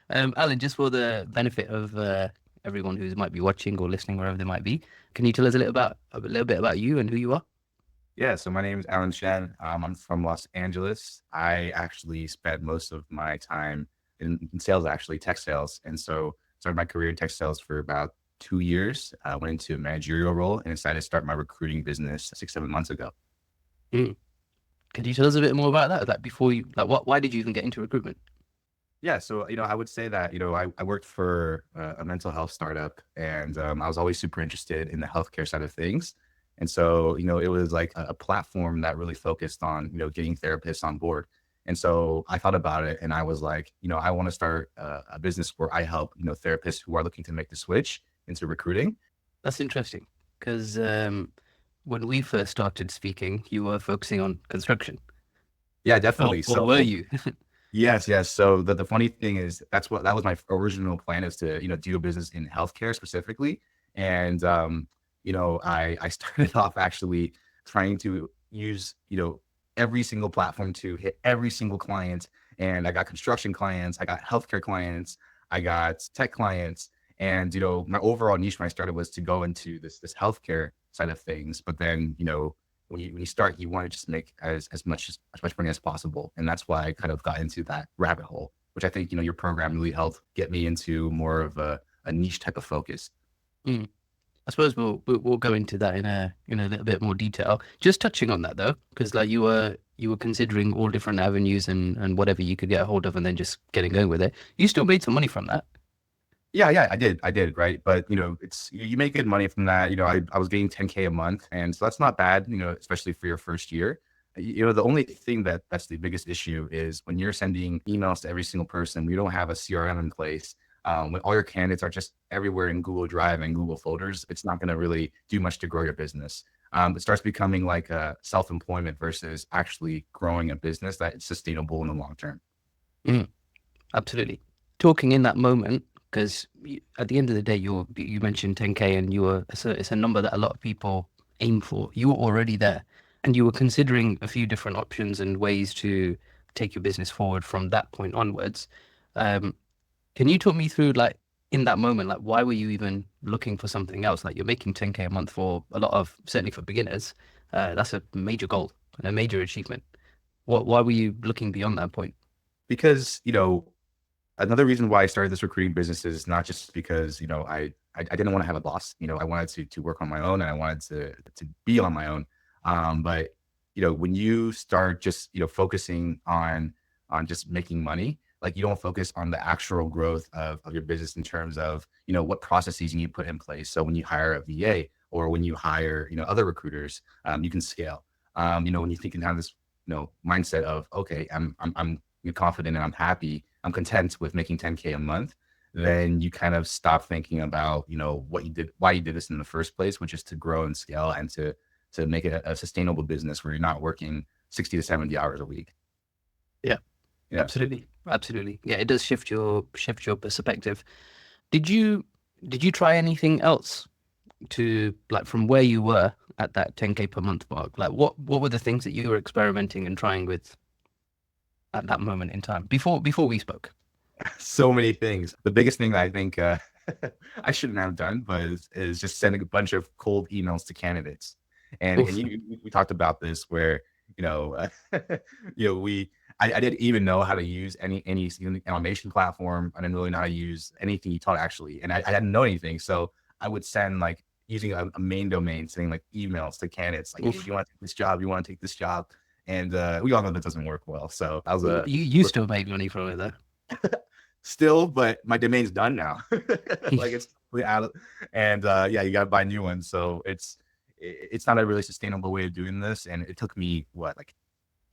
Alan, just for the benefit of everyone who might be watching or listening, wherever they might be, can you tell us a little bit about you and who you are? Yeah, so my name is Alan Shen. I'm from Los Angeles. I actually spent most of my time in sales, actually tech sales, and so started my career in tech sales for about 2 years. I went into a managerial role and decided to start my recruiting business 6, 7 months ago. Mm. Could you tell us a bit more about that? Like before you, like why did you even get into recruitment? Yeah, so I would say that I worked for a mental health startup, and I was always super interested in the healthcare side of things. And so it was like a platform that really focused on getting therapists on board. And so I thought about it, and I was like, I want to start a business where I help therapists who are looking to make the switch into recruiting. That's interesting because when we first started speaking, you were focusing on construction, Yeah, or, definitely. or were So you? yes, yes. So the funny thing is that was my original plan, is to, do a business in healthcare specifically. And I started off actually trying to use, every single platform to hit every single client. And I got construction clients, I got healthcare clients, I got tech clients. And my overall niche when I started was to go into this healthcare side of things. But then, when you start, you want to just make as much money as possible, and that's why I kind of got into that rabbit hole, which I think your program really helped get me into more of a niche type of focus. Mm. I suppose we'll go into that in a little bit more detail. Just touching on that though, because like you were considering all different avenues and whatever you could get a hold of, and then just getting going with it. You still made some money from that. Yeah, yeah, I did, right? But it's you make good money from that. I was getting 10K a month, and so that's not bad. Especially for your first year. The only thing that's the biggest issue is when you're sending emails to every single person. We don't have a CRM in place. When all your candidates are just everywhere in Google Drive and Google folders, it's not going to really do much to grow your business. It starts becoming like a self-employment versus actually growing a business that is sustainable in the long term. Mm, absolutely. Talking in that moment, because at the end of the day, you mentioned 10K, and it's a number that a lot of people aim for. You were already there, and you were considering a few different options and ways to take your business forward from that point onwards. Um, Can you talk me through, like, in that moment, like, why were you even looking for something else? Like, you're making 10K a month for a lot of, certainly for beginners. That's a major goal and a major achievement. Why were you looking beyond that point? Because another reason why I started this recruiting business is not just because I didn't want to have a boss. I wanted to work on my own, and I wanted to be on my own. But when you start just focusing on just making money, like, you don't focus on the actual growth of your business in terms of what processes you need to put in place. So when you hire a VA, or when you hire other recruiters, you can scale. When you think and have this mindset of, okay, I'm confident and I'm happy, I'm content with making 10K a month, then you kind of stop thinking about, what you did, why you did this in the first place, which is to grow and scale, and to make it a sustainable business where you're not working 60 to 70 hours a week. Yeah, Yeah. absolutely. Absolutely. Yeah, it does shift your perspective. Did you did you try anything else to, like, from where you were at that 10K per month mark? Like, what were the things that you were experimenting and trying with at that moment in time before we spoke? So many things. The biggest thing that I think I shouldn't have done is just sending a bunch of cold emails to candidates. And Oof. we talked about this where you know we I didn't even know how to use any automation platform. I didn't really know how to use anything you taught, actually, and I didn't know anything. So I would send, like, using a main domain, sending like emails to candidates like, hey, Oof. you want to take this job? You want to take this job? And we all know that doesn't work well. So that was a You still make money from it still, but my domain's done now. though. Like, it's completely out of, and yeah, you got to buy new ones. So it's not a really sustainable way of doing this. And it took me what, like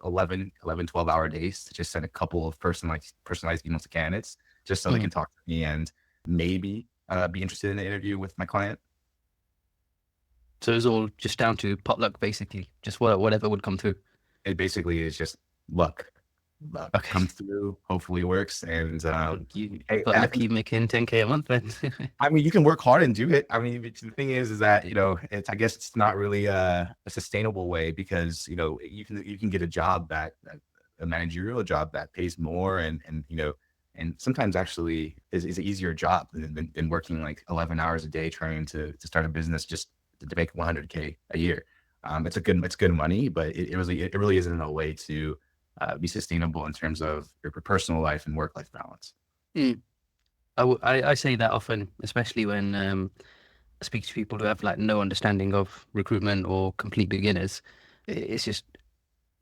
12 hour days to just send a couple of personalized emails to candidates, just so they Mm. can talk to me and maybe be interested in the interview with my client. So it's all just down to potluck, basically. Just whatever would come through. It basically is just luck. Luck Okay. come through, hopefully it works. And You hey, got lucky making 10K a month, then. I mean, you can work hard and do it. I mean, the thing is that it's, I guess it's not really a sustainable way, because you can get a job a managerial job that pays more, and and sometimes actually is an easier job than working like 11 hours a day trying to start a business just to make 100K a year. It's good money, but it really isn't a way to be sustainable in terms of your personal life and work life balance. Mm. I say that often, especially when I speak to people who have like no understanding of recruitment or complete beginners. It's just,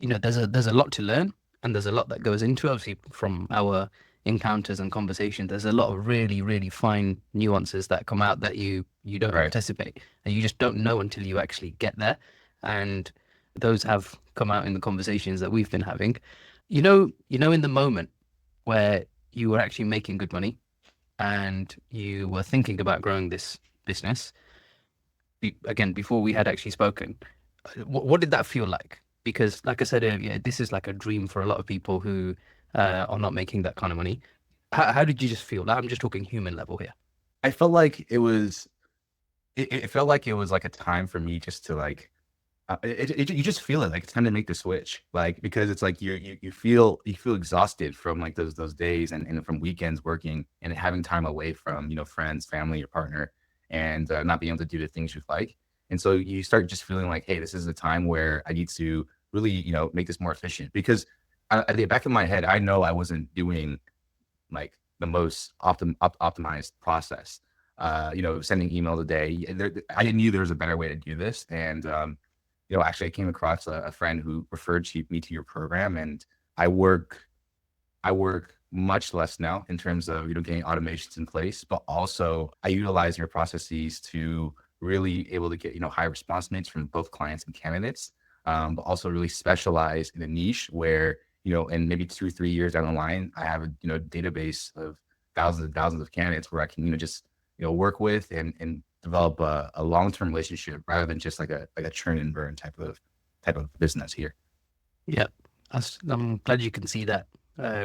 there's a lot to learn, and there's a lot that goes into it. Obviously from our encounters and conversations. There's a lot of really, really fine nuances that come out that you don't Right. anticipate, and you just don't know until you actually get there. And those have come out in the conversations that we've been having. In the moment where you were actually making good money and you were thinking about growing this business, again, before we had actually spoken, what did that feel like? Because, like I said earlier, this is like a dream for a lot of people who are not making that kind of money. How did you just feel? Like, I'm just talking human level here. I felt like it felt like it was like a time for me just to like you just feel it like it's time to make the switch, like because it's like you feel exhausted from like those days and from weekends working and having time away from friends, family, your partner, and not being able to do the things you like. And so you start just feeling like, hey, this is a time where I need to really make this more efficient, because at the back of my head I know I wasn't doing like the most optimized process. Sending emails a day. I knew there was a better way to do this, and actually, I came across a friend who referred me to your program, and I work I work much less now in terms of getting automations in place, but also I utilize your processes to really able to get high response rates from both clients and candidates, but also really specialize in a niche where in maybe 2 or 3 years down the line, I have a database of thousands and thousands of candidates where I can just work with and develop a long term relationship rather than just like a churn and burn type of business here. Yeah, I'm glad you can see that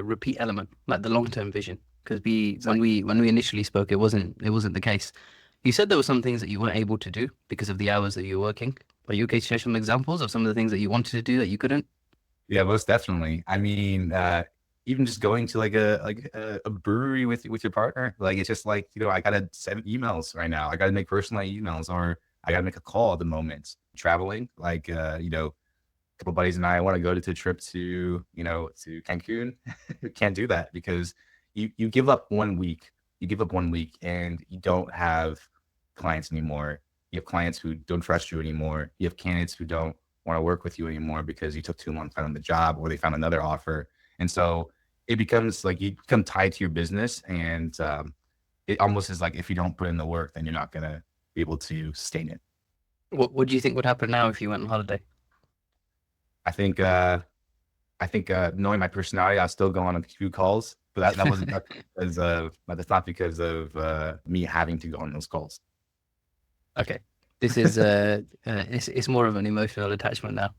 repeat element, like the long term vision. Because when we initially spoke, it wasn't the case. You said there were some things that you weren't able to do because of the hours that you were working. Are you okay to share some examples of some of the things that you wanted to do that you couldn't? Yeah, most definitely. I mean, even just going to like a brewery with your partner, like it's just like I gotta send emails right now. I gotta make personalized emails, or I gotta make a call at the moment. Traveling, like a couple buddies and I want to go to a trip to Cancun. Can't do that because you give up 1 week. You give up 1 week and you don't have clients anymore. You have clients who don't trust you anymore. You have candidates who don't want to work with you anymore because you took too long to find the job or they found another offer. And so it becomes like you become tied to your business, and it almost is like if you don't put in the work, then you're not gonna be able to sustain it. What do you think would happen now if you went on holiday? I think knowing my personality, I'll still go on a few calls, but that wasn't because of that's not because of me having to go on those calls. Okay, this is it's more of an emotional attachment now.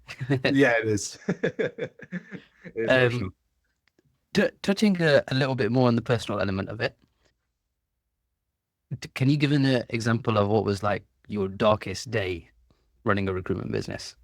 Yeah, it is. It's um, emotional. touching a little bit more on the personal element of it, can you give an example of what was like your darkest day running a recruitment business?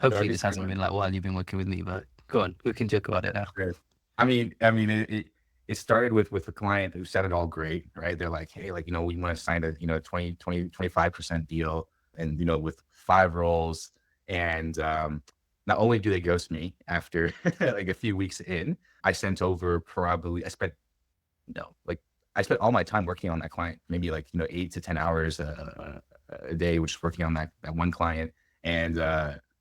Hopefully, this Darkest hasn't been like while you've been working with me, but go on, we can joke about it now. Right. I mean, it started with a client who said it all great, right? They're like, hey, like, we want to sign a, 25% deal and, with 5 roles. And not only do they ghost me after like a few weeks in, I sent over probably, like, I spent all my time working on that client, maybe like, 8 to 10 hours a day, which is working on that one client. And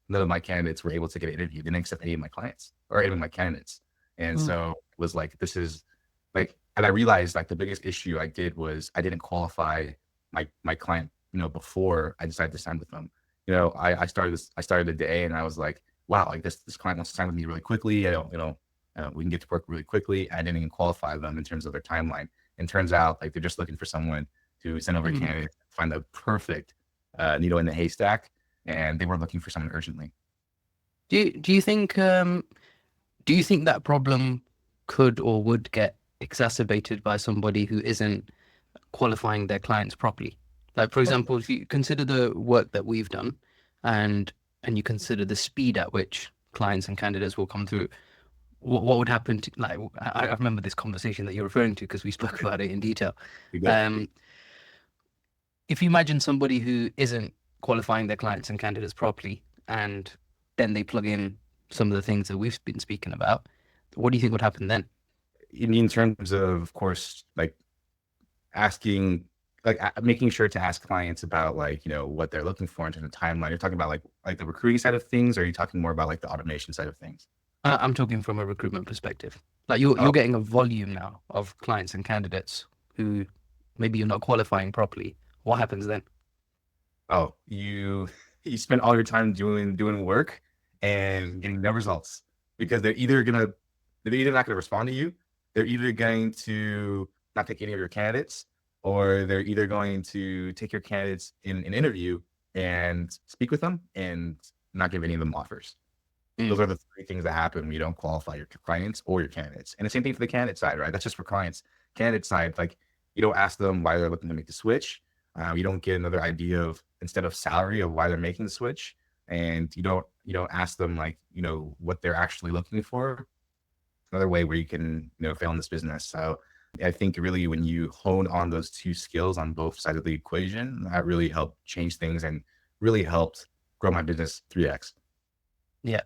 none of my candidates were able to get an interview. They didn't accept any of my clients or any of my candidates. And Mm. so it was like, this is like, and I realized like the biggest issue I did was I didn't qualify my client, before I decided to sign with them. I started the day and I was like, wow, like this client wants to sign with me really quickly. I don't, we can get to work really quickly. I didn't even qualify them in terms of their timeline. And turns out like they're just looking for someone to send over a Mm. candidate, find the perfect needle in the haystack, and they were looking for someone urgently. Do you think that problem could or would get exacerbated by somebody who isn't qualifying their clients properly? Like, for example, if you consider the work that we've done and you consider the speed at which clients and candidates will come through, what would happen to, like, I remember this conversation that you're referring to because we spoke about it in detail. You good? Um, if you imagine somebody who isn't qualifying their clients and candidates properly, and then they plug in some of the things that we've been speaking about, what do you think would happen then? In terms of course, like asking, like making sure to ask clients about like, what they're looking for in terms of timeline. You're talking about like the recruiting side of things, or are you talking more about like the automation side of things? I'm talking from a recruitment perspective. Like you're Oh, getting a volume now of clients and candidates who maybe you're not qualifying properly. What happens then? oh, you spend all your time doing work and getting no results because they're either not gonna respond to you, they're either going to not take any of your candidates, or they're either going to take your candidates in an interview and speak with them and not give any of them offers. Those Mm, are the three things that happen when you don't qualify your clients or your candidates. And the same thing for the candidate side, right? That's just for clients. Candidate side, like you don't ask them why they're looking to make the switch. You don't get another idea of instead of salary of why they're making the switch, and you don't ask them like what they're actually looking for. Another way where you can fail in this business. So I think really when you hone on those two skills on both sides of the equation, that really helped change things and really helped grow my business 3x. yeah,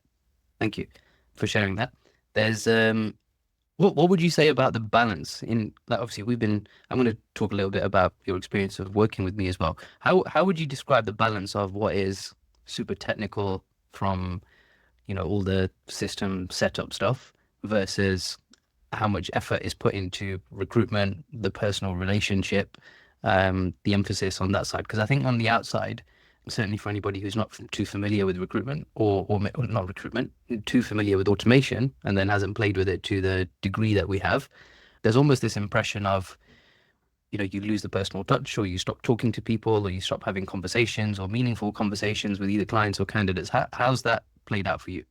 thank you for sharing that. There's what would you say about the balance in, like, obviously I'm going to talk a little bit about your experience of working with me as well. How would you describe the balance of what is super technical from, all the system setup stuff versus how much effort is put into recruitment, the personal relationship, the emphasis on that side? Because I think on the outside, certainly for anybody who's not too familiar with recruitment or not recruitment, too familiar with automation and then hasn't played with it to the degree that we have, there's almost this impression of, you lose the personal touch or you stop talking to people or you stop having conversations or meaningful conversations with either clients or candidates. How's that played out for you?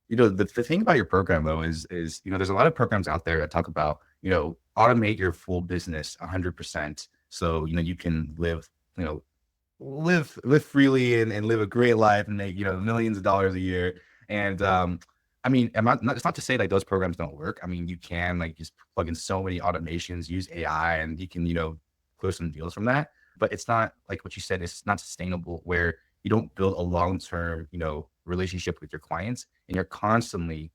The thing about your program though is there's a lot of programs out there that talk about automate your full business 100%, so you can you know live freely and live a great life and make millions of dollars a year. And I mean, it's not to say like those programs don't work. I mean, you can like just plug in so many automations, use AI, and you can close some deals from that. But it's not like what you said, it's not sustainable where you don't build a long-term relationship with your clients, and you're constantly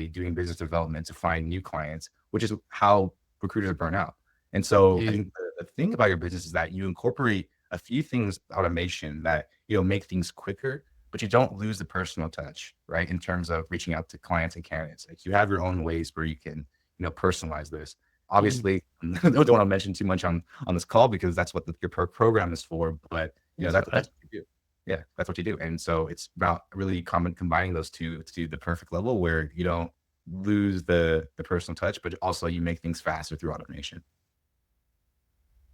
doing business development to find new clients, which is how recruiters burn out. And so I Mm, think the thing about your business is that you incorporate a few things automation that make things quicker, but you don't lose the personal touch, right? In terms of reaching out to clients and candidates, like you have your own ways where you can personalize this. mm, Obviously, I don't want to mention too much on this call because that's what your program is for. But that's all that's right. what you do. Yeah, that's what you do. And so it's about really combining those two to the perfect level where you don't lose the personal touch, but also you make things faster through automation.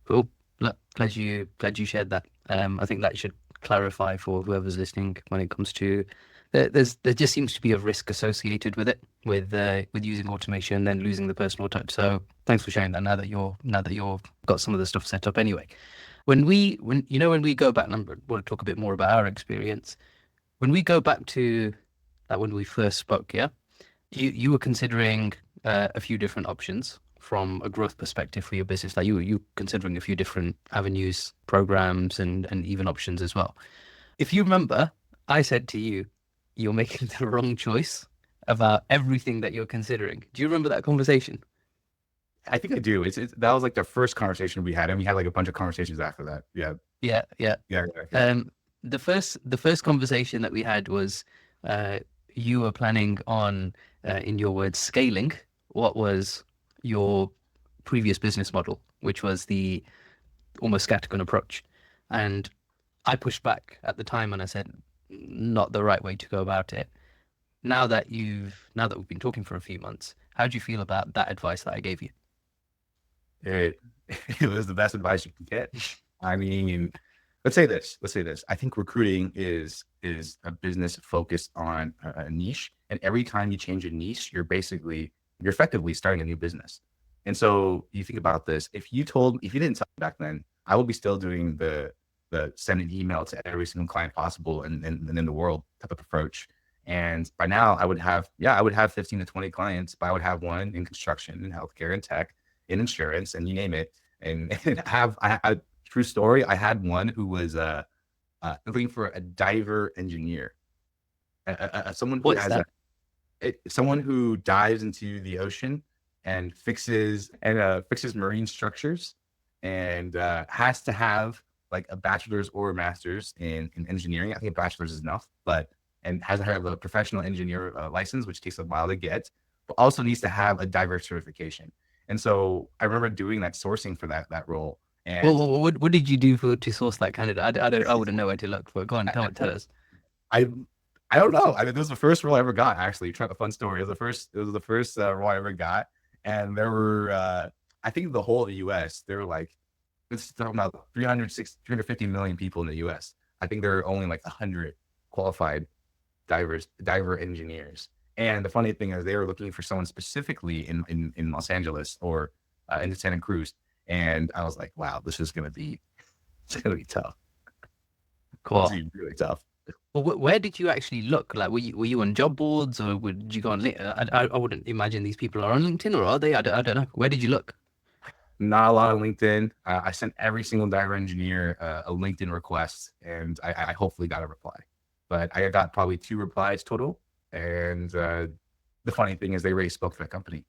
Cool. Look, glad you shared that. I think that should clarify for whoever's listening when it comes to there just seems to be a risk associated with it, with using automation, then losing the personal touch. So thanks for sharing that. Now that you've got some of the stuff set up anyway. When we go back, and I want to talk a bit more about our experience. When we go back to like when we first spoke, yeah, you were considering a few different options from a growth perspective for your business. Like you considering a few different avenues, programs, and even options as well. If you remember, I said to you, you're making the wrong choice about everything that you're considering. Do you remember that conversation? I think I do. That was like the first conversation we had, and we had like a bunch of conversations after that. Yeah, Yeah, yeah. yeah. Um, the first conversation that we had was uh, you were planning on, in your words, scaling what was your previous business model, which was the almost scattergun approach. And I pushed back at the time and I said, not the right way to go about it. Now that we've been talking for a few months, how do you feel about that advice that I gave you? It it was the best advice you can get. I mean, let's say this. I think recruiting is a business focused on a niche, and every time you change a niche, you're effectively starting a new business. And so you think about this. If you didn't tell me back then, I would be still doing the send an email to every single client possible and in the world type of approach. And by now I would have 15 to 20 clients, but I would have one in construction, in healthcare, in tech, in insurance, and you name it. And, and I true story, I had one who was looking for a diver engineer, someone who What is has that? someone who dives into the ocean and fixes marine structures, and has to have like a bachelor's or a master's in engineering. I think a bachelor's is enough, but and has to have a professional engineer license, which takes a while to get, but also needs to have a diver certification. And so I remember doing that sourcing for that role, Well, and what did you do to source that candidate? I wouldn't know where to look for. Go on, tell us. I I don't know. I mean, this was the first role I ever got. Actually, try a fun story. It was the first role I ever got, and there were I think the whole of the U.S. There were like, it's talking about 350 million people in the U.S. I think there are only like 100 qualified diver engineers. And the funny thing is, they were looking for someone specifically in Los Angeles or in Santa Cruz. And I was like, wow, this is it's gonna be tough. It's Cool. gonna be really tough. Well, where did you actually look? Like, were you on job boards, or did you go on? I wouldn't imagine these people are on LinkedIn, or are they? I don't know. Where did you look? Not a lot on LinkedIn. I sent every single diver engineer a LinkedIn request, and I hopefully got a reply. But I got probably 2 replies total. And the funny thing is, they already spoke to the company,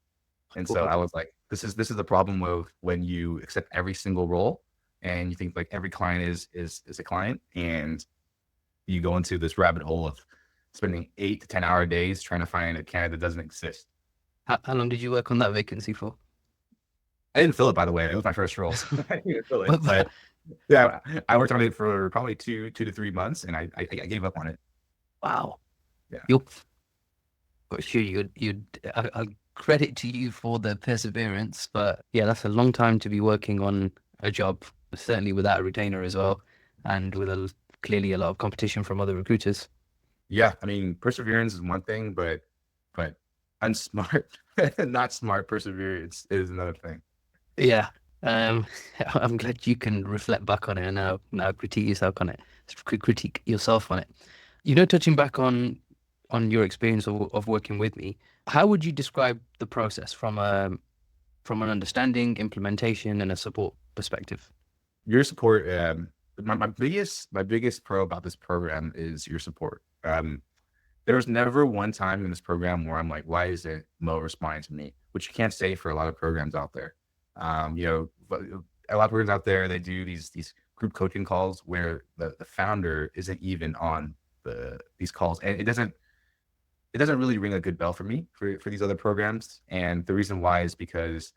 and so I Cool. was like, this is the problem with when you accept every single role, and you think like every client is a client, and you go into this rabbit hole of spending 8 to 10 hour days trying to find a candidate that doesn't exist. How long did you work on that vacancy for? I didn't fill it, by the way. It was my first role, so I didn't fill it. But, But yeah, I worked on it for probably two to 3 months, and I gave up on it. wow, Yeah. you're sure I'll credit to you for the perseverance, but yeah, that's a long time to be working on a job, certainly without a retainer as well, and with clearly a lot of competition from other recruiters. Yeah. I mean, perseverance is one thing, but unsmart, not smart perseverance is another thing. Yeah. Um, I'm glad you can reflect back on it and now critique yourself on it, critique yourself on it. Touching back on your experience of working with me, how would you describe the process from an understanding, implementation, and a support perspective? Your support, my biggest pro about this program is your support. There was never one time in this program where I'm like, why is it Mo responding to me? Which you can't say for a lot of programs out there. But a lot of programs out there, they do these group coaching calls where the founder isn't even on these calls, and it doesn't really ring a good bell for me for these other programs. And the reason why is because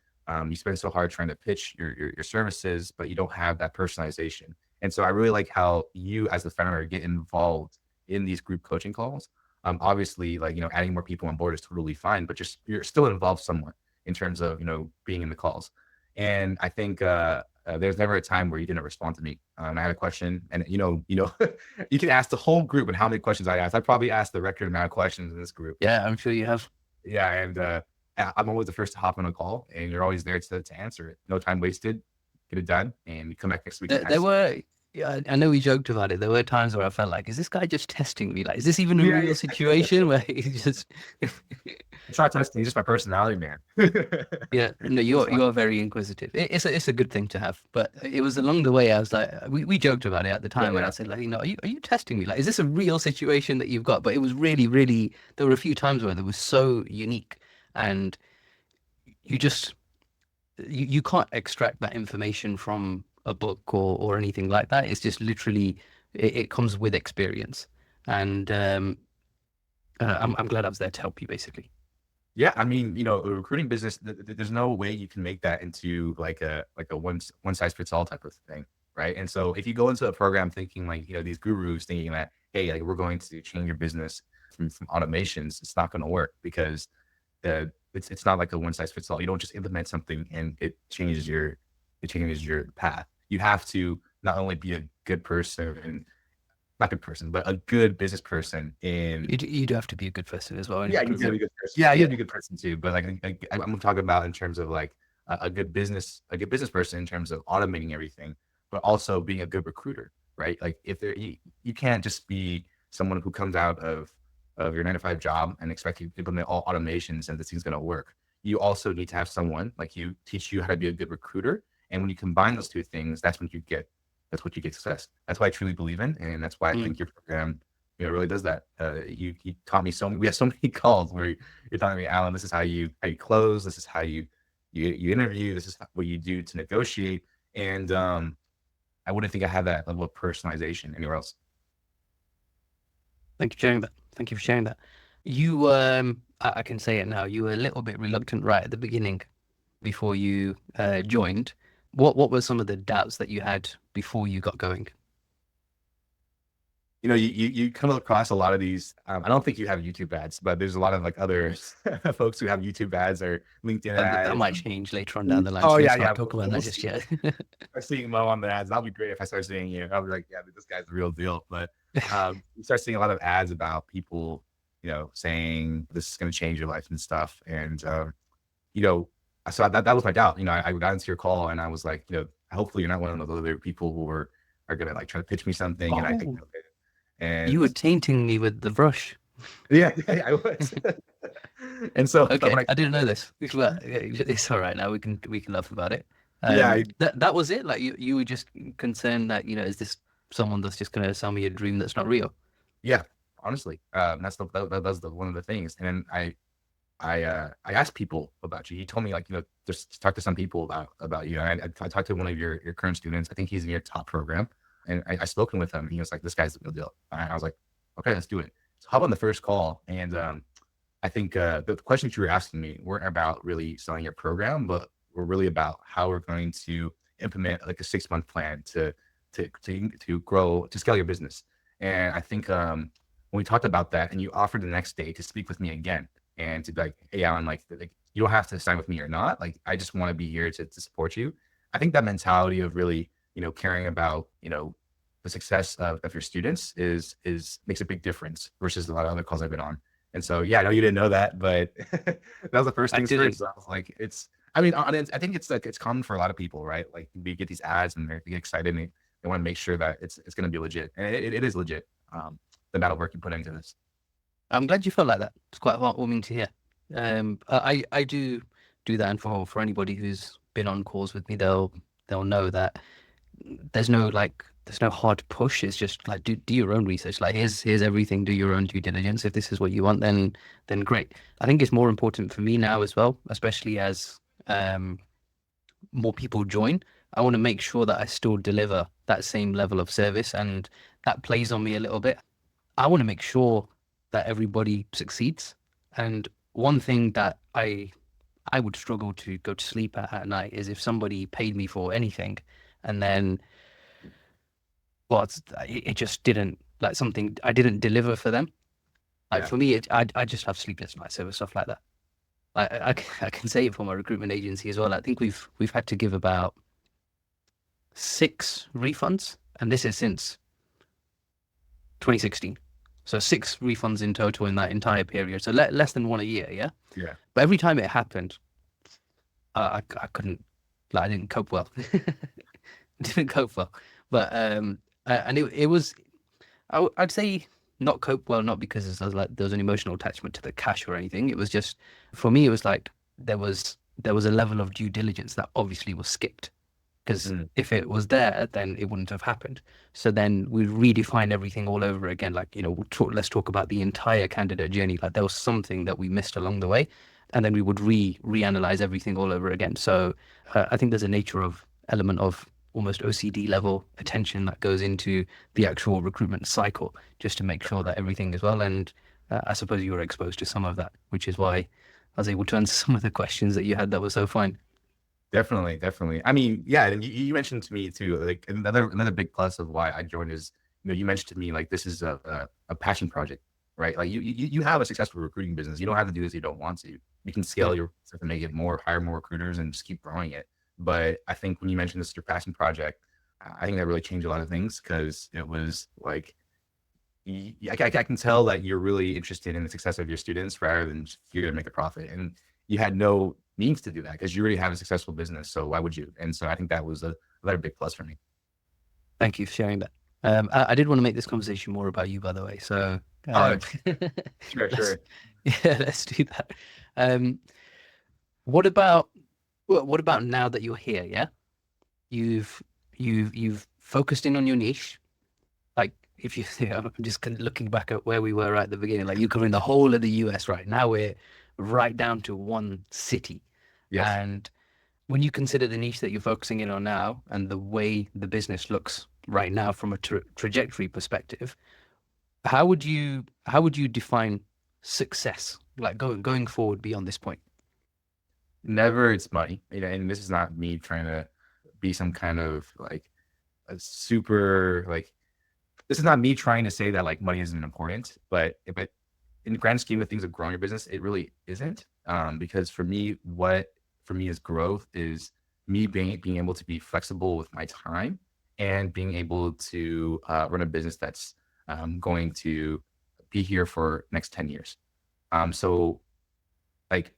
you spend so hard trying to pitch your services, but you don't have that personalization. And so I really like how you as the founder get involved in these group coaching calls. Obviously, like, adding more people on board is totally fine, but just you're still involved somewhat in terms of being in the calls. And I think there's never a time where you didn't respond to me. I had a question, and you can ask the whole group and how many questions I asked. I probably asked the record amount of questions in this group. Yeah, I'm sure you have. Yeah, and I'm always the first to hop on a call, and you're always there to answer it. No time wasted. Get it done, and you come back next week and There ask. were, yeah, I know we joked about it. There were times where I felt like, is this guy just testing me? Like, is this even a Yeah, real situation where he's just, it's not testing. It's just my personality, man. yeah, no, It's you are very inquisitive. It's a good thing to have. But it was along the way I was like, we joked about it at the yeah, time, and I yeah. said, like, are you testing me? Like, is this a real situation that you've got? But it was really, really. There were a few times where it was so unique, and you just you can't extract that information from a book or anything like that. It's just literally it comes with experience, and I'm glad I was there to help you, basically. Yeah, I mean, the recruiting business, there's no way you can make that into like a one size fits all type of thing, right? And so if you go into a program thinking like, these gurus thinking that, hey, like we're going to change your business from automations, it's not going to work because it's not like a one size fits all. You don't just implement something and it changes your path. You have to not only be a good person, and not good person, but a good business person in. You do have to be a good person as well in Yeah, you gotta recruitment. be a good person. Yeah, you Yeah. gotta be a good person too. But like I'm talking about in terms of like a good business person in terms of automating everything, but also being a good recruiter, right? Like if you can't just be someone who comes out of of your 9 to 5 job and expect you to implement all automations and this thing's going to work. You also need to have someone like you teach you how to be a good recruiter. And when you combine those two things, that's what you get success. That's what I truly believe in. And that's why I Mm. think your program, really does that. You taught me we have so many calls where you're telling me, Alan, this is how you close. This is how you interview. This is what you do to negotiate. And I wouldn't think I had that level of personalization anywhere else. Thank you for sharing that. Thank you for sharing that. You, I can say it now. You were a little bit reluctant right at the beginning before you joined. What were some of the doubts that you had before you got going? You come across a lot of these. I don't think you have YouTube ads, but there's a lot of like other folks who have YouTube ads or LinkedIn That ads. might change later on down the line, Oh so yeah, let's yeah. not talk about We'll that just see. yet. Start seeing Mo on the ads. That'll be great if I start seeing you. I'll be like, yeah, this guy's the real deal. But you start seeing a lot of ads about people, saying this is going to change your life and stuff. And you know, so that was my doubt. I got into your call and I was like, hopefully you're not one of those other people who are gonna like try to pitch me something. And I think, Oh, you were and tainting me with the brush. yeah, yeah, I was. And so, but Okay, when I, I didn't know this. But it's all right now. We can laugh about it. yeah, That was it. Like you were just concerned that is this someone that's just gonna sell me a dream that's not real? yeah, honestly, that's the one of the things. And then I asked people about you. He told me like, just talk to some people about you. And I talked to one of your current students. I think he's in your top program. And I spoken with him. And he was like, this guy's the real deal. And I was like, okay, let's do it. So hop on the first call. And I think the questions you were asking me weren't about really selling your program, but were really about how we're going to implement like a 6-month plan to grow, to scale your business. And I think when we talked about that and you offered the next day to speak with me again and to be like, hey, Alan, like you don't have to sign with me or not. Like, I just want to be here to support you. I think that mentality of really, caring about, the success of your students is makes a big difference versus a lot of other calls I've been on. And so, yeah, I know you didn't know that, but that was the first I things didn't. first. I was like, I mean, I think it's like, it's common for a lot of people, right? Like we get these ads and they get excited and they want to make sure that it's going to be legit. And it is legit. The amount of work you put into this. I'm glad you felt like that. It's quite heartwarming to hear. I do that, and for anybody who's been on calls with me, they'll know that there's no hard push. It's just like do your own research. Like here's everything. Do your own due diligence. If this is what you want, then great. I think it's more important for me now as well, especially as more people join. I want to make sure that I still deliver that same level of service, and that plays on me a little bit. I want to make sure that everybody succeeds. And one thing that I would struggle to go to sleep at night is if somebody paid me for anything and then well it just didn't like something I didn't deliver for them. Like Yeah. for me, I just have sleepless nights over stuff like that. I can say it for my recruitment agency as well. I think we've had to give about 6 refunds, and this is since 2016. So 6 refunds in total in that entire period. So less than one a year, yeah. Yeah. But every time it happened, I couldn't, like, I didn't cope well. Didn't cope well. But and it was, I'd say not cope well, not because there was an emotional attachment to the cash or anything. It was just for me, it was like there was a level of due diligence that obviously was skipped because Mm. if it was there, then it wouldn't have happened. So then we redefine everything all over again. Like, let's talk about the entire candidate journey. Like there was something that we missed along the way, and then we would reanalyze everything all over again. So I think there's a nature of element of almost OCD level attention that goes into the actual recruitment cycle just to make sure that everything is well. And I suppose you were exposed to some of that, which is why I was able to answer some of the questions that you had that were so fine. Definitely, definitely. I mean, yeah, and you mentioned to me too, like another big plus of why I joined is, you mentioned to me like this is a passion project, right? Like you have a successful recruiting business. You don't have to do this if you don't want to. You can scale Mm. your stuff and make it more, hire more recruiters, and just keep growing it. But I think when you mentioned this is your passion project, I think that really changed a lot of things because it was like I can tell that you're really interested in the success of your students rather than just here to make a profit. And you had no means to do that because you already have a successful business. So why would you? And so I think that was another big plus for me. Thank you for sharing that. I did want to make this conversation more about you, by the way. So All Um, right. Sure, let's sure. yeah, let's do that. Um, what about what about now that you're here? Yeah, you've you've focused in on your niche. Like if you I'm just looking back at where we were right at the beginning, like you're covering the whole of the US right now. We're right down to one city, Yes. and when you consider the niche that you're focusing in on now and the way the business looks right now from a trajectory perspective, how would you define success, like going forward beyond this point? Never it's money. And this is not me trying to be some kind of like a super like this is not me trying to say that like money isn't important, but in the grand scheme of things of growing your business, it really isn't. Because for me, what for me is growth is me being able to be flexible with my time and being able to run a business that's going to be here for next 10 years. So like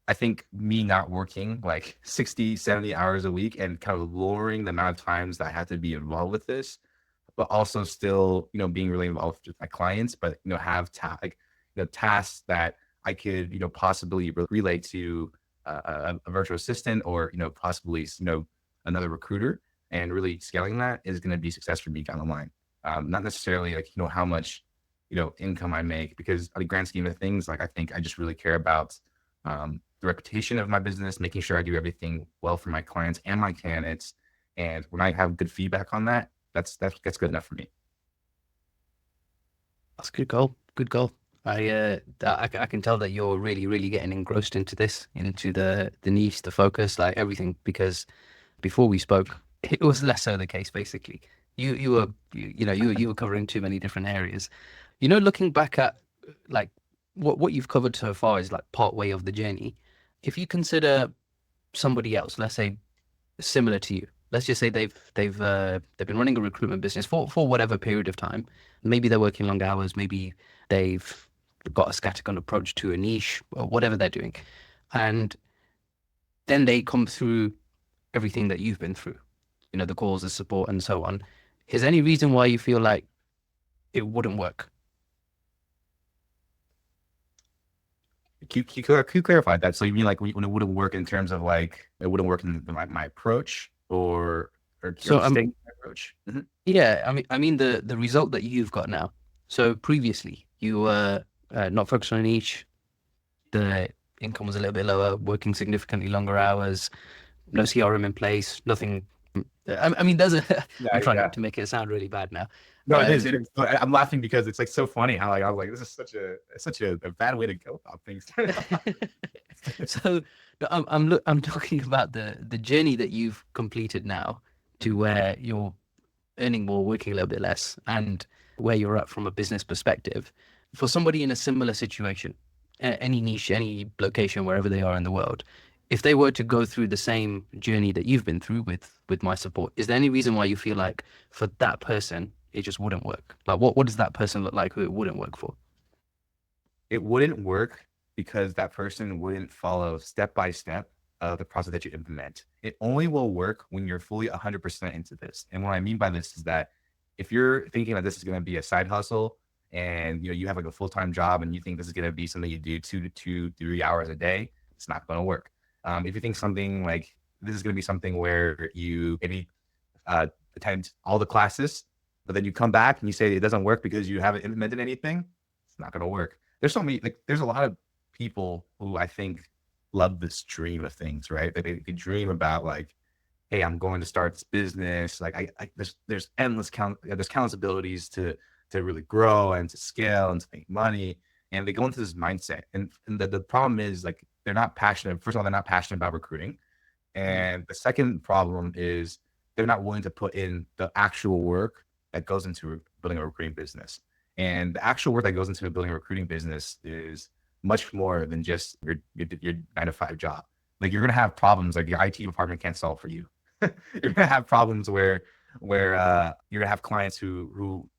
I think me not working like 60, 70 hours a week and kind of lowering the amount of times that I have to be involved with this, but also still, being really involved with my clients, but, have like, tasks that I could, possibly relate to a virtual assistant or, possibly, another recruiter, and really scaling that is going to be success for me down the line. Not necessarily like, how much, income I make, because on the grand scheme of things, like, I think I just really care about, the reputation of my business, making sure I do everything well for my clients and my candidates. And when I have good feedback on that, that's good enough for me. That's a good goal. Good goal. I can tell that you're really getting engrossed into this, into the niche, the focus, like everything. Because before we spoke, it was less so the case. Basically, you were you were covering too many different areas. Looking back at like what you've covered so far is like part way of the journey. If you consider somebody else, let's say similar to you. Let's just say they've been running a recruitment business for whatever period of time. Maybe they're working long hours. Maybe they've got a scattergun approach to a niche or whatever they're doing, and then they come through everything that you've been through. The calls, the support, and so on. Is there any reason why you feel like it wouldn't work? Can you clarify that? So you mean like when it wouldn't work in terms of like it wouldn't work in my approach or So the state approach? Mhm. yeah, I mean the result that you've got now. So previously you were not focused on a niche. The income was a little bit lower, working significantly longer hours, no CRM in place, nothing. I mean, there's a. I'm Yeah, trying yeah. not to make it sound really bad now. No, it is. Um, It is. But I'm laughing because it's like so funny how like I was like, this is such a bad way to go about things. so I'm talking about the journey that you've completed now to where you're earning more, working a little bit less, and where you're at from a business perspective. For somebody in a similar situation, any niche, any location, wherever they are in the world, if they were to go through the same journey that you've been through with my support, is there any reason why you feel like for that person it just wouldn't work? Like what does that person look like who it wouldn't work for? It wouldn't work because that person wouldn't follow step by step of the process that you implement. It only will work when you're fully 100% into this. And what I mean by this is that if you're thinking that this is going to be a side hustle and you have like a full-time job and you think this is going to be something you do 2 to 3 hours a day, it's not going to work. If you think something like this is going to be something where you maybe attend all the classes, but then you come back and you say it doesn't work because you haven't implemented anything, it's not going to work. There's so many, like, there's a lot of people who I think love this dream of things, right? They dream about like, hey, I'm going to start this business. Like, there's endless there's countless abilities to really grow and to scale and to make money. And they go into this mindset. And the problem is like they're not passionate. First of all, they're not passionate about recruiting. Mm. And the second problem is they're not willing to put in the actual work that goes into building a recruiting business. And the actual work that goes into building a recruiting business is much more than just your 9 to 5 job. Like you're gonna have problems like your IT department can't solve for you. You're gonna have problems where you're gonna have clients who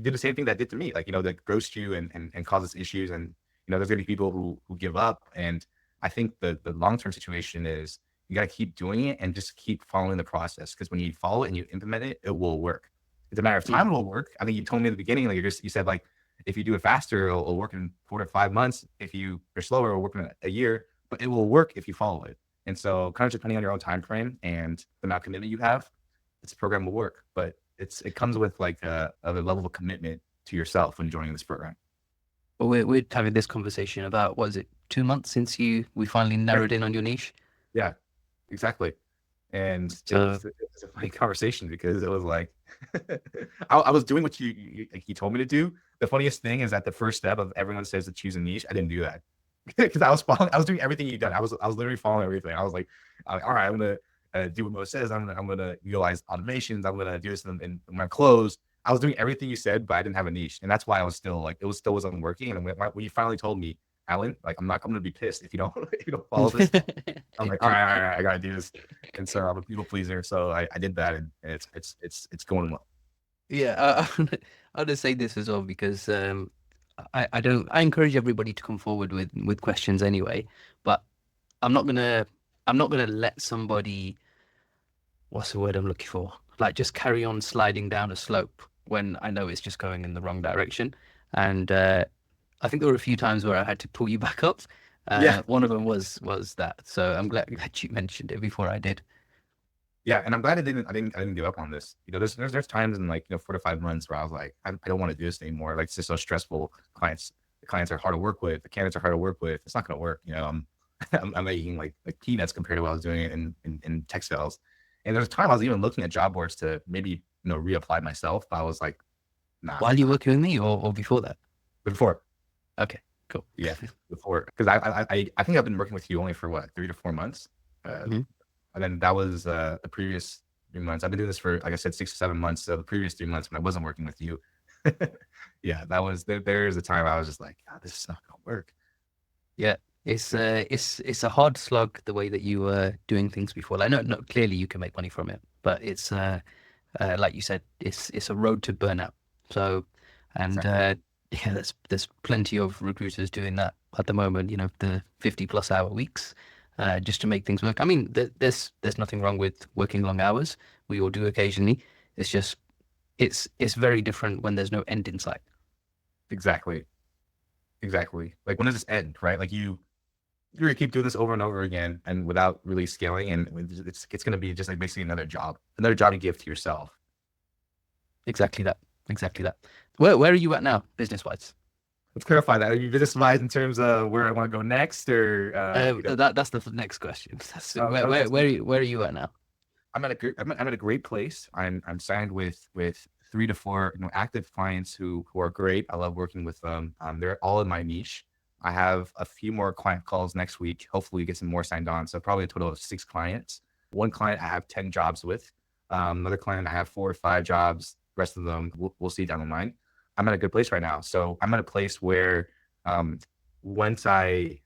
do the same thing that did to me, like that ghost you and causes issues, and there's gonna be people who give up. And I think the long term situation is you gotta keep doing it and just keep following the process, because when you follow it and you implement it, it will work. It's a matter of Mm. time it will work. I think you told me at the beginning, like you said like If you do it faster, it'll work in 4 to 5 months. If you are slower, it'll work in a year, but it will work if you follow it. And so kind of depending on your own time frame and the amount of commitment you have, this program will work. But it comes with like a level of commitment to yourself when joining this program. Well, we're having this conversation about, what is it, 2 months since we finally Yeah, narrowed in on your niche? yeah, exactly. And So it was a funny conversation because it was like I was doing what you told me to do. The funniest thing is that the first step of everyone says to choose a niche, I didn't do that because I was doing everything you done. I was literally following everything. I was like, all right, I'm gonna do what Mo says. I'm gonna utilize automations. I'm gonna do this in my clothes. I was doing everything you said, but I didn't have a niche, and that's why I was still like still wasn't working. And when you finally told me, Alan, like I'm gonna be pissed if you don't if you don't follow this. I'm like, all right, I gotta do this. And so I'm a people pleaser, so I did that, and it's going well. yeah, I'll just say this as well because I don't I encourage everybody to come forward with questions anyway, but I'm not gonna I'm not gonna let somebody, what's the word I'm looking for? Like just carry on sliding down a slope when I know it's just going in the wrong direction. And I think there were a few times where I had to pull you back up. Yeah, One of them was that. So I'm glad you mentioned it before I did. yeah, and I'm glad I didn't give up on this. There's times in like 4 to 5 months where I was like, I don't want to do this anymore. Like it's just so stressful. The clients are hard to work with. The candidates are hard to work with. It's not gonna work. I'm making like peanuts compared to what I was doing in tech sales. And there's a time I was even looking at job boards to maybe reapply myself. But I was like, nah. While you're working with me or before that? But before, Okay, cool. yeah, before, because I think I've been working with you only for what 3 to 4 months. Mhm. And then that was the previous 3 months. I've been doing this for, like I said, 6 to 7 months. So the previous 3 months when I wasn't working with you, yeah, that was there's a time I was just like, "God, this is not gonna work." Yeah, it's a hard slog the way that you were doing things before. Like, no, clearly you can make money from it, but it's like you said, it's a road to burnout. So, and Exactly. yeah, there's plenty of recruiters doing that at the moment. You know, the 50+ hour weeks, just to make things work. I mean, there's nothing wrong with working long hours. We all do occasionally. It's just it's very different when there's no end in sight. Exactly. Exactly. Like when does this end, right? Like you're gonna keep doing this over and over again, and without really scaling, and it's gonna be just like basically another job you give to yourself. Exactly that. Exactly that. Where are you at now, business wise? Let's clarify that. Are you business wise in terms of where I want to go next, or That's the next question. That's okay. where are you at now? I'm at a great place. I'm signed with 3 to 4 active clients who are great. I love working with them. They're all in my niche. I have a few more client calls next week. Hopefully, get some more signed on. So probably a total of 6 clients. One client I have 10 jobs with. Another client I have 4 or 5 jobs. The rest of them we'll see down the line. I'm at a good place right now. So I'm at a place where um, once I've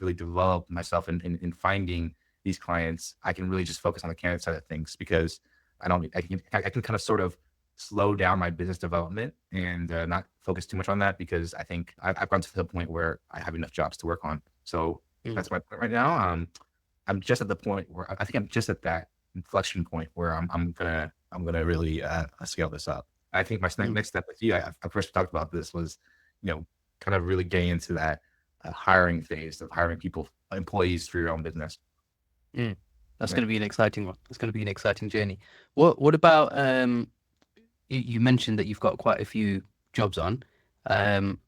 really developed myself in finding these clients, I can really just focus on the candidate side of things because I can kind of sort of slow down my business development and not focus too much on that because I think I've gone to the point where I have enough jobs to work on. So Mm, that's my point right now. I'm just at the point where I think I'm just at that inflection point where I'm gonna really scale this up. I think my mm, next step with you, I first talked about this was, kind of really getting into that hiring phase of hiring people, employees for your own business. mm. That's Yeah. going to be an exciting one. It's going to be an exciting journey. What about you mentioned that you've got quite a few jobs on. Um,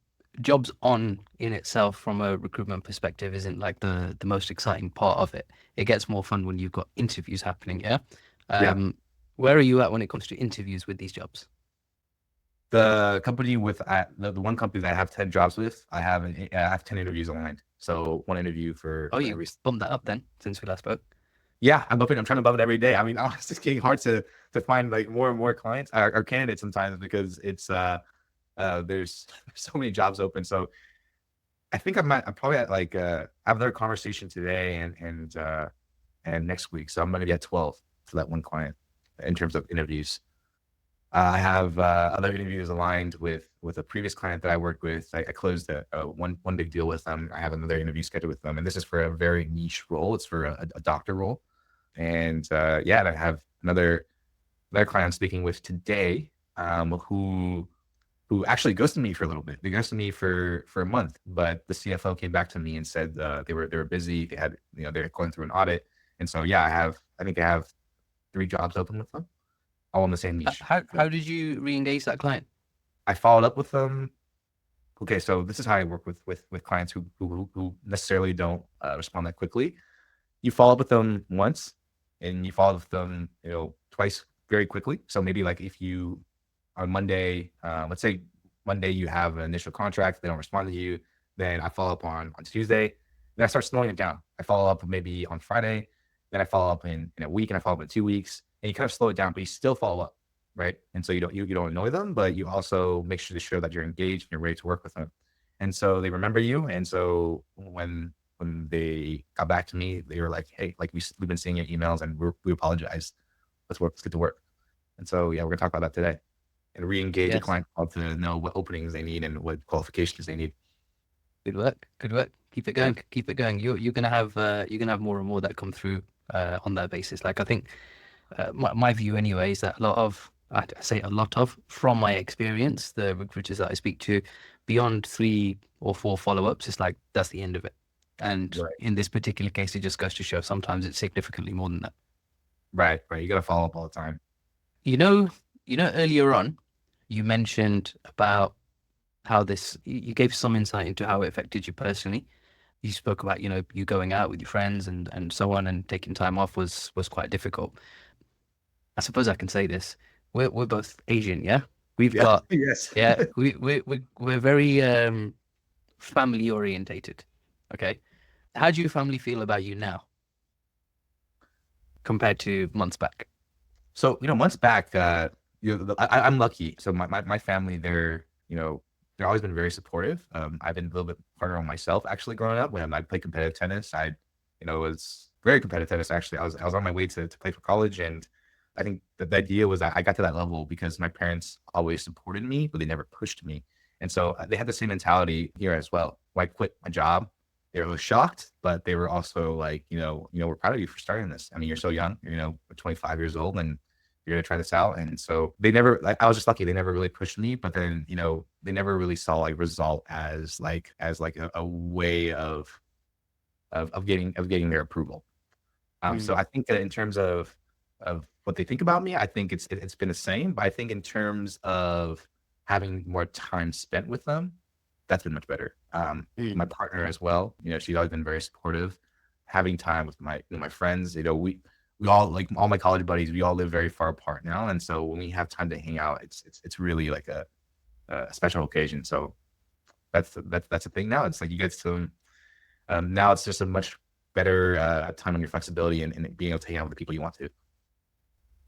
Jobs on in itself from a recruitment perspective isn't like the most exciting part of it. It gets more fun when you've got interviews happening, yeah? Yeah. Um, where are you at when it comes to interviews with these jobs? The company with the one company that I have 10 jobs with, I have 10 interviews aligned. So one interview Oh, for you every. bumped that up then since we last spoke. Yeah, I'm trying to bump it every day. I mean, it's just getting hard to find like more and more clients or candidates sometimes because it's there's so many jobs open. So I think I'm probably at like I have another conversation today and next week. So I'm gonna be at 12 for that one client in terms of interviews. I have other interviews aligned with a previous client that I worked with. I closed one big deal with them. I have another interview scheduled with them, and this is for a very niche role. It's for a doctor role, and yeah, and I have another client I'm speaking with today, who who actually ghosted me for a little bit. They ghosted me for a month, but the CFO came back to me and said they were busy. They had they're going through an audit, and so yeah, I think I have 3 jobs open with them, all in the same niche. How did you re-engage that client? I followed up with them. Okay, so this is how I work with clients who necessarily don't respond that quickly. You follow up with them once, and you follow up with them twice very quickly. So maybe like if you on Monday, let's say Monday you have an initial contract, they don't respond to you, then I follow up on Tuesday, then I start slowing it down. I follow up maybe on Friday, then I follow up in a week, and I follow up in 2 weeks, and you kind of slow it down, but you still follow up, right? And so you don't annoy them, but you also make sure to show that you're engaged and you're ready to work with them. And so they remember you. And so when they got back to me, they were like, "Hey, like we've been seeing your emails, and we apologize. Let's work. Let's get to work." And so yeah, we're gonna talk about that today and re-engage a Yes. client to know what openings they need and what qualifications they need. Good work. Good work. Keep it Yeah. going. Keep it going. You're gonna have more and more that come through on that basis. Like I think my view anyway is that I say a lot of from my experience, the recruiters that I speak to, beyond 3 or 4 follow-ups, it's like that's the end of it. And Right. in this particular case, it just goes to show sometimes it's significantly more than that. Right. Right. You got to follow up all the time. You know, earlier on, you mentioned about how you gave some insight into how it affected you personally. You spoke about, you going out with your friends and so on, and taking time off was quite difficult. I suppose I can say this. We're both Asian, yeah? We've Yeah. got Yes. yeah, we're very family orientated. Okay. How do your family feel about you now compared to months back? So months back, I'm lucky. So my family, they're always been very supportive. I've been a little bit harder on myself actually growing up. When I played competitive tennis, I was very competitive tennis actually. I was on my way to play for college, and I think that the idea was I got to that level because my parents always supported me, but they never pushed me. And so they had the same mentality here as well. When I quit my job, they were shocked, but they were also like, we're proud of you for starting this. I mean, you're so young, 25 years old, and you're gonna try this out. And so they never, like, I was just lucky. They never really pushed me, but then, they never really saw like result as like a way of getting their approval. So Mm. I think that in terms of what they think about me, I think it's been the same. But I think in terms of having more time spent with them, that's been much better. My Mm. partner as well, she's always been very supportive. Having time with my friends, we all, like all my college buddies, we all live very far apart now, and so when we have time to hang out, it's really like a special occasion. So that's the thing now. It's like you get to now it's just a much better time on your flexibility and being able to hang out with the people you want to.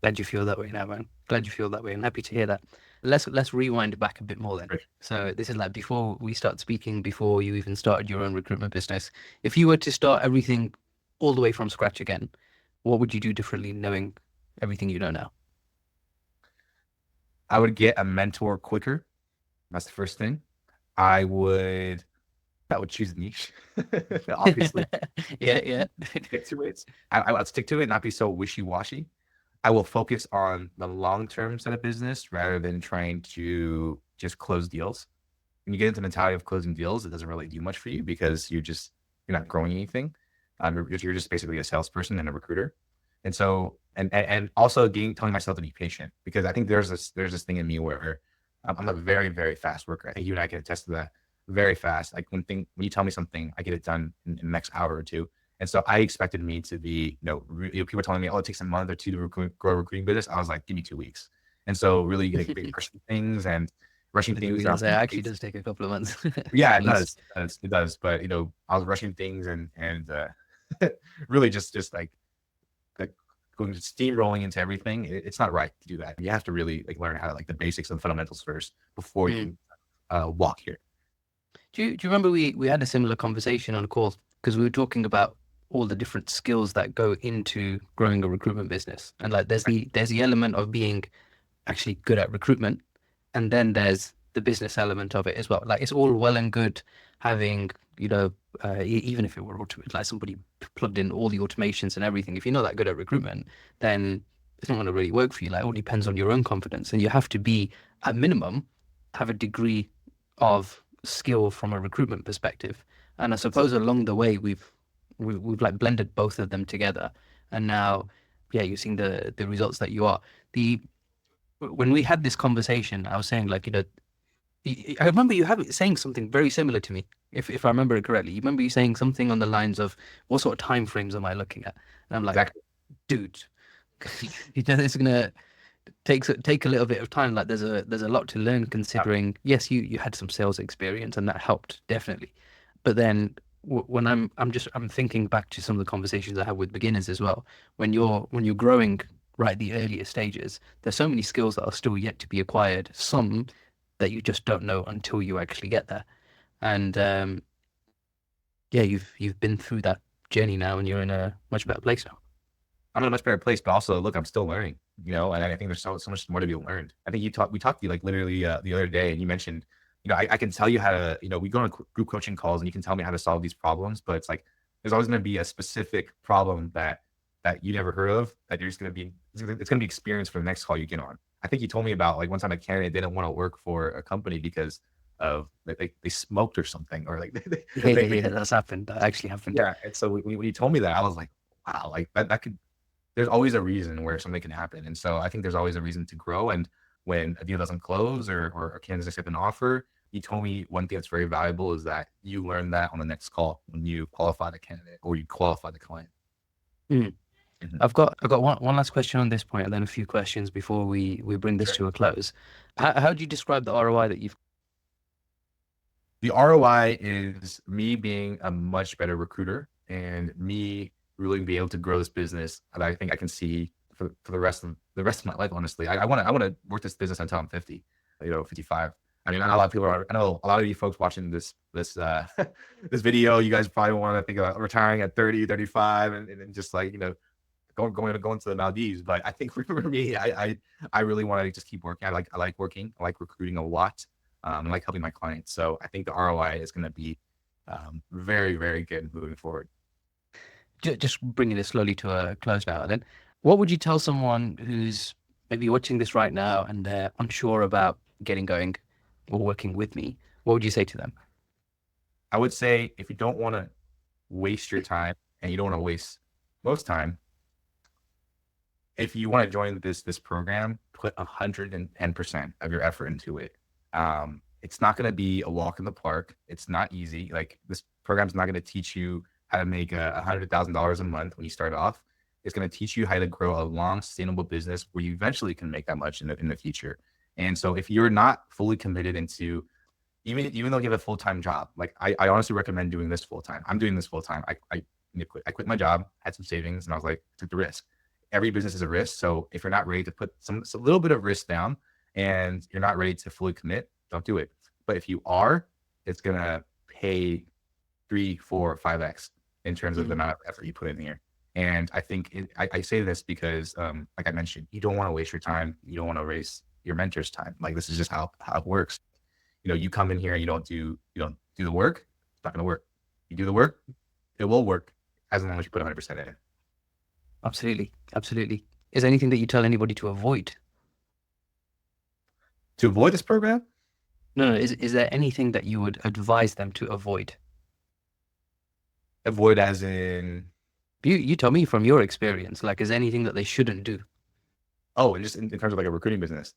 Glad you feel that way now, man. Glad you feel that way. I'm happy to hear that. Let's rewind back a bit more then. Right. So this is like before we start speaking, before you even started your own recruitment business. If you were to start everything all the way from scratch again, what would you do differently knowing everything you know now? I would get a mentor quicker. That's the first thing. I would I would choose a niche. Obviously, Yeah, yeah. stick to it. I would stick to it, not be so wishy-washy. I will focus on the long-term set of business rather than trying to just close deals. When you get into the mentality of closing deals, it doesn't really do much for you because you're not growing anything. You're just basically a salesperson and a recruiter. And so, and also telling myself to be patient, because I think there's this thing in me where I'm a very, very fast worker. I think you and I can attest to that. Very fast. Like when you tell me something, I get it done in the next hour or two. And so I expected me to be, people were telling me, oh, it takes a month or two to grow a recruiting business. I was like, give me 2 weeks. And so really getting rushing things and rushing I knew we were things gonna out. say it actually does take a couple of months Yeah, at it least. does. It does. But I was rushing things and really just like going steamrolling into everything. It's not right to do that. You have to really like learn how to, like, the basics and fundamentals first before you Mm. can walk here. Do you remember we had a similar conversation on a call because we were talking about all the different skills that go into growing a recruitment business, and like there's the element of being actually good at recruitment, and then there's the business element of it as well. Like it's all well and good having, even if it were like somebody plugged in all the automations and everything. If you're not that good at recruitment, then it's not going to really work for you. Like it all depends on your own confidence, and you have to be at minimum have a degree of skill from a recruitment perspective. And I suppose along the way we've like blended both of them together. And now, yeah, you're seeing the results that you are. The When we had this conversation, I was saying like, I remember you saying something very similar to me, if I remember it correctly. You remember you saying something on the lines of, "What sort of time frames am I looking at?" And I'm like, Exactly. "Dude, it's gonna take a little bit of time. Like there's a lot to learn. Yeah, Considering, yes, you had some sales experience and that helped definitely, but then when I'm thinking back to some of the conversations I have with beginners as well. When you're growing right at the earlier stages, there's so many skills that are still yet to be acquired. Some that you just don't know until you actually get there. And yeah, you've been through that journey now, and you're in a much better place now. I'm in a much better place, but also look, I'm still learning, and I think there's so much more to be learned. I think we talked to you like literally the other day, and you mentioned, I can tell you how to, we go on group coaching calls and you can tell me how to solve these problems, but it's like there's always going to be a specific problem that you never heard of that you're just going to be it's going to be experienced for the next call you get on. I think you told me about like one time a candidate didn't want to work for a company because of they smoked or something, or like Yeah, yeah, they yeah. That's happened. That actually happened. yeah. And so when you told me that, I was like, wow, like that could there's always a reason where something can happen. And so I think there's always a reason to grow. And when a deal doesn't close or a candidate accept an offer, you told me one thing that's very valuable is that you learn that on the next call when you qualify the candidate or you qualify the client. Mm. Mhm. I've got one last question on this point, and then a few questions before we bring this Sure. to a close. How do you describe the ROI that you've? The ROI is me being a much better recruiter and me really being able to grow this business that I think I can see for the rest of my life. Honestly, I want to work this business until I'm 50, 55. I mean, a lot of people are. I know a lot of you folks watching this this video. You guys probably want to think about retiring at 30, 35, and just like going to the Maldives. But I think for me, I really want to just keep working. I like working. I like recruiting a lot. I like helping my clients. So I think the ROI is going to be very, very good moving forward. Just bringing this slowly to a close now, then, what would you tell someone who's maybe watching this right now and they're unsure about getting going or working with me? What would you say to them? I would say if you don't want to waste your time and you don't want to waste most time, if you want to join this program, put 110% of your effort into it. It's not going to be a walk in the park. It's not easy. Like this program's not going to teach you how to make $100,000 a month when you start off. It's going to teach you how to grow a long, sustainable business where you eventually can make that much in the future. And so, if you're not fully committed into even though you have a full-time job, like I honestly recommend doing this full time. I'm doing this full time. I quit my job, had some savings, and I was like, took the risk. Every business is a risk. So if you're not ready to put a little bit of risk down and you're not ready to fully commit, don't do it. But if you are, it's gonna pay 3, 4, 5x in terms of the Mm. amount of effort you put in here. And I think I say this because, like I mentioned, you don't want to waste your time. You don't want to waste your mentor's time. Like this is just how it works. You come in here and you don't do the work, it's not gonna work. You do the work, it will work as long as you put 100% in. Absolutely, absolutely. Is there anything that you tell anybody to avoid? To avoid this program, No, no. Is there anything that you would advise them to avoid? avoid as in You tell me from your experience. Like, is there anything that they shouldn't do? and just in terms of like a recruiting business,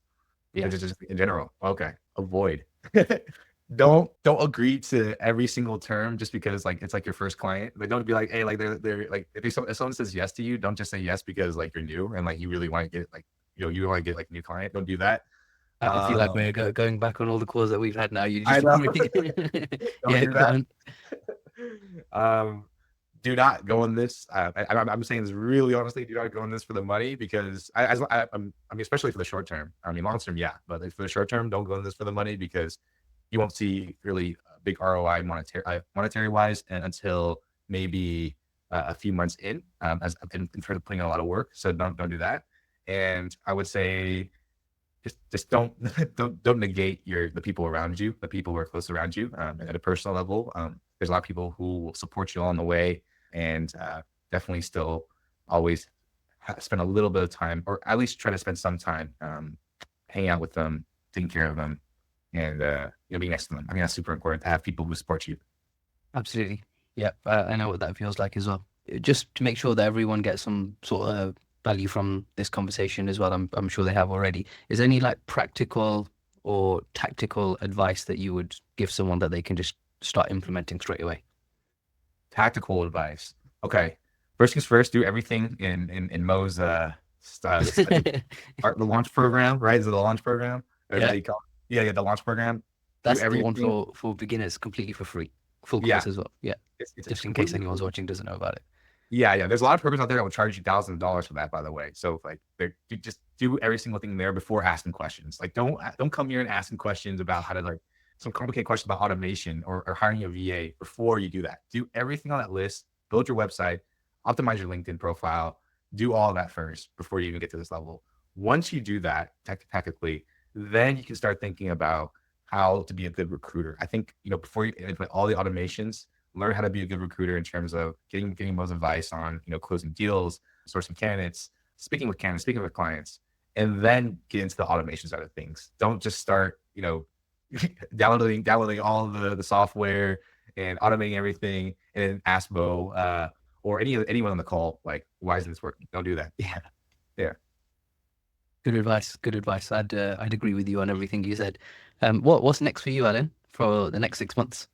Yeah. just in general. Okay, avoid. Don't agree to every single term just because like it's like your first client. Like don't be like, hey, like they're like if someone says yes to you, don't just say yes because like you're new and like you really want to get like you want to get like a new client. Don't do that. I feel like Um, we're going back on all the calls that we've had now. You I just know. want me. Don't Yeah, do go that. on. um, do not go on this. I'm saying this really honestly. Do not go on this for the money because I mean, especially for the short term. I mean, long term, yeah, but like, for the short term, don't go on this for the money because you won't see really a big ROI monetary wise and until maybe a few months in, as in terms of putting in a lot of work. So don't do that. And I would say just don't don't negate the people around you, the people who are close around you, at a personal level. There's a lot of people who will support you along the way, and definitely still always spend a little bit of time, or at least try to spend some time, hanging out with them, taking care of them, and being next to them. I think that's super important to have people who support you. Absolutely. Yeah, I know what that feels like as well. Just to make sure that everyone gets some sort of value from this conversation as well. I'm sure they have already. Is there any like practical or tactical advice that you would give someone that they can just start implementing straight away? Tactical advice. Okay, first things first. Do everything in Mo's I think the launch program, right? Is it the launch program? Or is that Yeah, how you call it? Yeah, the launch program. Do that's the one everything. for beginners, completely for free, full Yeah, course as well. Yeah, it's just in case completely anyone's free. watching doesn't know about it. Yeah. There's a lot of programs out there that will charge you thousands of dollars for that, by the way. So like, you just do every single thing there before asking questions. Like, don't come here and asking questions about how to like some complicated questions about automation or hiring a VA before you do that. Do everything on that list. Build your website, optimize your LinkedIn profile. Do all that first before you even get to this level. Once you do that, technically, then you can start thinking about how to be a good recruiter. I think before you implement all the automations, learn how to be a good recruiter in terms of getting most advice on closing deals, sourcing candidates, speaking with clients, and then get into the automation side of things. Don't just start downloading all the software and automating everything and then ask Bo or anyone on the call like, why isn't this working? Don't do that. Yeah, Yeah. good advice. Good advice. I'd agree with you on everything you said. What's next for you, Alan, for the next 6 months?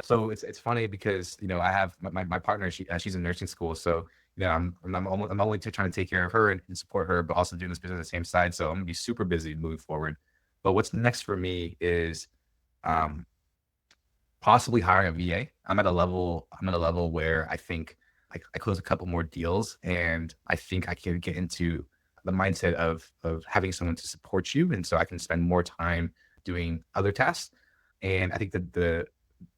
So it's funny because I have my partner, she's in nursing school, so I'm only trying to take care of her and support her, but also doing this business on the same side. So I'm gonna be super busy moving forward. But what's next for me is um possibly hiring a VA. I'm at a level where I think I close a couple more deals, and I think I can get into the mindset of having someone to support you, and so I can spend more time doing other tasks. And I think that the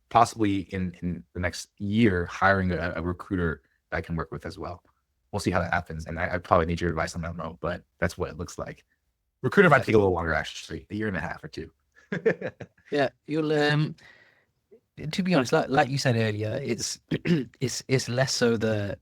possibly in the next year hiring a recruiter that I can work with as well. We'll see how that happens, and I probably need your advice on that, Mo, but that's what it looks like. Recruiter might take a little longer, actually, a year and a half or two. Yeah, you'll to be honest, like you said earlier, it's it's less so the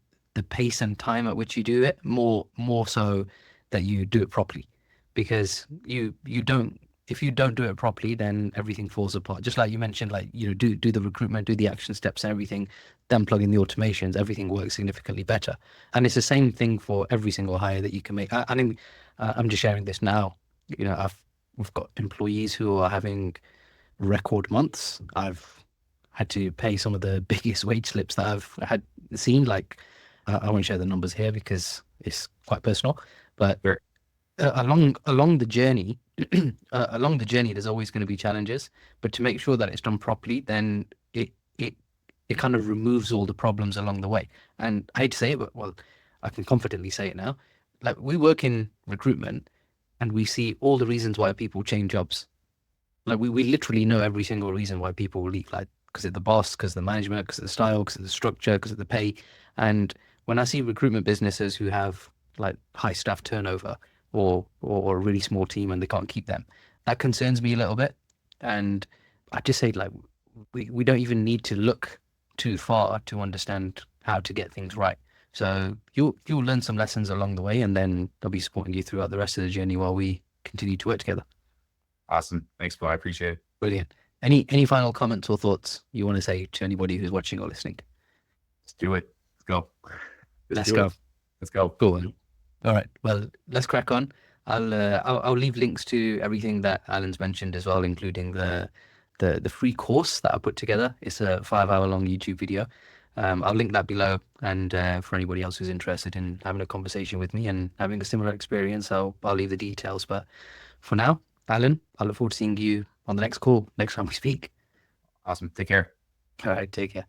pace and time at which you do it, more so that you do it properly, because you don't if you don't do it properly, then everything falls apart. Just like you mentioned, like do the recruitment, do the action steps and everything, then plug in the automations, everything works significantly better. And it's the same thing for every single hire that you can make. I think I'm just sharing this now. We've got employees who are having record months. I've had to pay some of the biggest wage slips that I've had seen. Like, I won't share the numbers here because it's quite personal. But Sure. along the journey, along the journey, there's always going to be challenges. But to make sure that it's done properly, then it it kind of removes all the problems along the way. And I hate to say it, but well, I can confidently say it now. Like we work in recruitment, and we see all the reasons why people change jobs. Like we literally know every single reason why people leave, like because of the boss, because of the management, because of the style, because of the structure, because of the pay. And when I see recruitment businesses who have like high staff turnover or a really small team and they can't keep them, that concerns me a little bit. And I just say like we don't even need to look too far to understand how to get things right. So you'll learn some lessons along the way, and then they'll be supporting you throughout the rest of the journey while we continue to work together. Awesome. Thanks, Bo. I appreciate it. Brilliant. Any final comments or thoughts you want to say to anybody who's watching or listening? Let's do it. Let's go. Let's Let's do it. go. Let's go. Cool. All right. Well, let's crack on. I'll leave links to everything that Alan's mentioned as well, including the free course that I put together. It's a 5 hour long YouTube video. I'll link that below. And for anybody else who's interested in having a conversation with me and having a similar experience, I'll leave the details. But for now, Alan, I look forward to seeing you on the next call next time we speak. Awesome. Take care. All right. Take care.